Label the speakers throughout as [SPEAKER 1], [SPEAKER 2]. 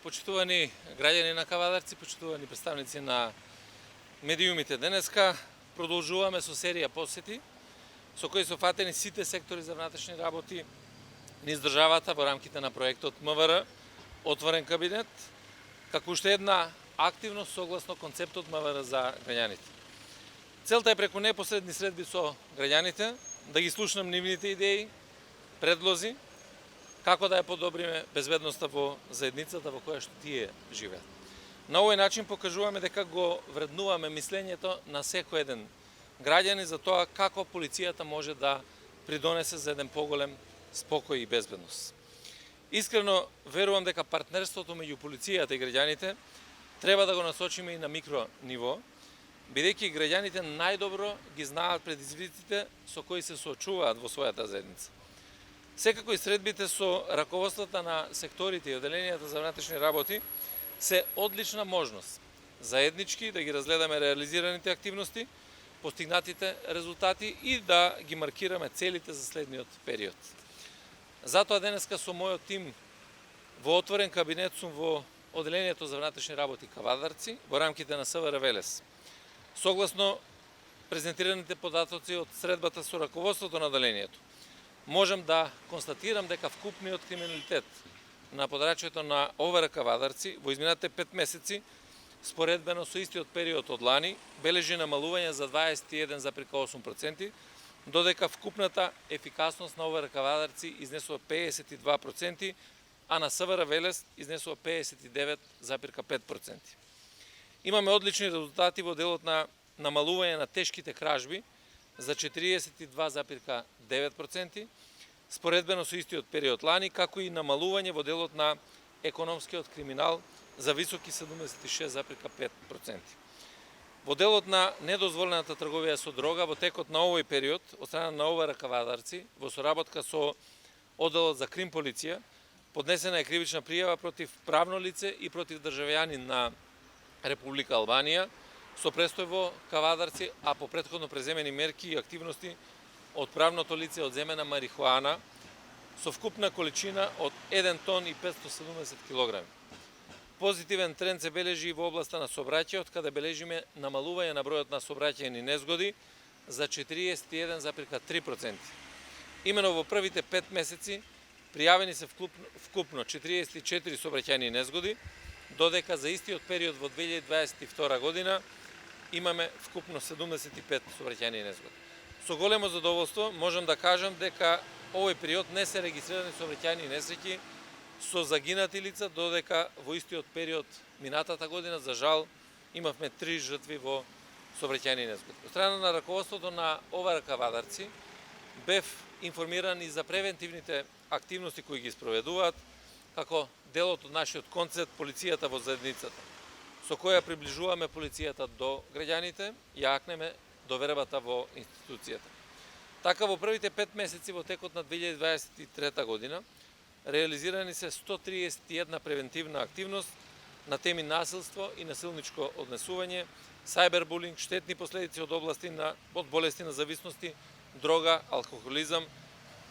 [SPEAKER 1] Почитувани граѓани на Кавадарци, почитувани представници на медиумите, денеска продолжуваме со серија посети со кои се фатени сите сектори за внатрешни работи низ државата во рамките на проектот МВР Отворен кабинет, како уште една активност согласно концептот МВР за граѓаните. Целта е преку непосредни средби со граѓаните да ги слушнам нивните идеи, предлози, како да ја подобриме безбедноста во заедницата во која што тие живеат. На овој начин покажуваме дека го вреднуваме мислењето на секој еден граѓани за тоа како полицијата може да придонесе за еден поголем спокој и безбедност. Искрено верувам дека партнерството меѓу полицијата и граѓаните треба да го насочиме и на микро ниво, бидејќи граѓаните најдобро ги знаат предизвиците со кои се соочуваат во својата заедница. Секако и средбите со раководствата на секторите и оделенијата за внатрешни работи се одлична можност заеднички да ги разгледаме реализираните активности, постигнатите резултати и да ги маркираме целите за следниот период. Затоа денеска со мојот тим во Отворен кабинет сум во оделението за внатрешни работи Кавадарци во рамките на СВР Велес. Согласно презентираните податоци од средбата со раководството на оделението, можам да констатирам дека вкупниот криминалитет на подрачјето на ОВР Кавадарци во изминатите 5 месеци, споредбено со истиот период од лани, бележи намалување за 21,8%, додека вкупната ефикасност на ОВР Кавадарци изнесува 52%, а на СВР Велес изнесува 59,5%. Имаме одлични резултати во делот на намалување на тешките кражби за 42,9%, споредбено со истиот период лани, како и намалување во делот на економскиот криминал за високи 76,5%. Во делот на недозволената трговија со дрога во текот на овој период, од страна на ОВР Кавадарци, во соработка со Одделот за крим полиција, поднесена е кривична пријава против правно лице и против државјанин на Република Албанија, со престој во Кавадарци, а по претходно преземени мерки и активности од правното лице одземена марихуана со вкупна количина од 1 тон и 570 кг. Позитивен тренд се бележи и во областа на сообраќајот, каде бележиме намалување на бројот на сообраќајни незгоди за 41,3%. Имено во првите 5 месеци пријавени се вкупно 44 сообраќајни незгоди, додека за истиот период во 2022 година имаме вкупно 75 сообраќајни незгоди. Со големо задоволство можам да кажам дека овој период не се регистрирани сообраќајни несреќи со загинати лица, додека во истиот период минатата година, за жал, имавме 3 жртви во сообраќајни незгоди. Од страна на раководството на ОВР Кавадарци бев информиран и за превентивните активности кои ги спроведуваат, како делот од нашиот концепт Полицијата во заедницата, со која приближуваме полицијата до граѓаните и јакнеме довербата во институцијата. Така во првите 5 месеци во текот на 2023 година реализирани се 131 превентивна активност на теми насилство и насилничко однесување, сајбербулинг, штетни последици од болести на зависности, дрога, алкохолизам,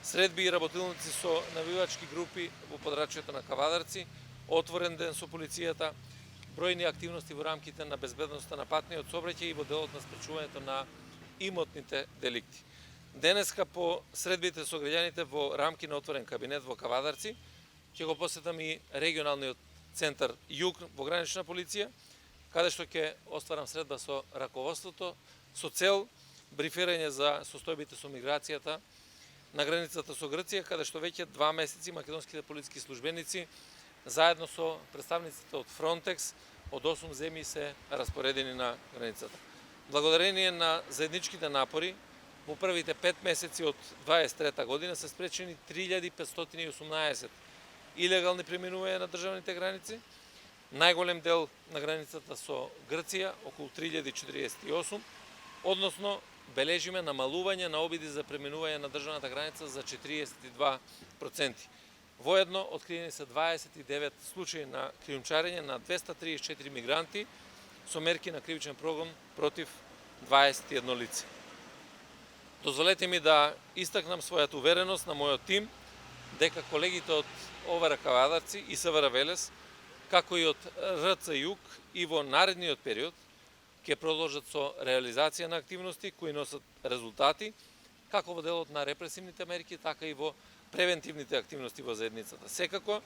[SPEAKER 1] средби и работилници со навивачки групи во подрачјето на Кавадарци, отворен ден со полицијата, бројни активности во рамките на безбедноста на патниот сообраќај и во делот на спречувањето на имотните деликти. Денеска по средбите со граѓаните во рамки на Отворен кабинет во Кавадарци ќе го посетам и регионалниот центар Југ во гранична полиција, каде што ќе остварам средба со раководството со цел брифирање за состојбите со миграцијата на границата со Грција, каде што веќе 2 месеци македонските полициски службеници заедно со представниците од Фронтекс од 8 земји се распоредени на границата. Благодарение на заедничките напори, во првите 5 месеци од 2023 година се спречени 3518 илегални преминувања на државните граници, најголем дел на границата со Грција, околу 3048, односно бележиме намалување на обиди за преминување на државната граница за 42%. Воедно откриени се 29 случаи на кријумчарење на 234 мигранти со мерки на кривичен прогон против 21 лице. Дозволете ми да истакнам својата увереност на мојот тим дека колегите од ОВР Кавадарци и СВР Велес како и од РЦ Југ и во наредниот период ќе продолжат со реализација на активности кои носат резултати, како во делот на репресивните мерки, така и во превентивните активности во заедницата. Секако,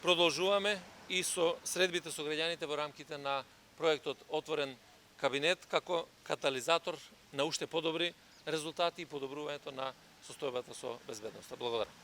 [SPEAKER 1] продолжуваме и со средбите со граѓаните во рамките на проектот Отворен кабинет како катализатор на уште подобри резултати и подобрувањето на состојбата со безбедноста. Благодарам.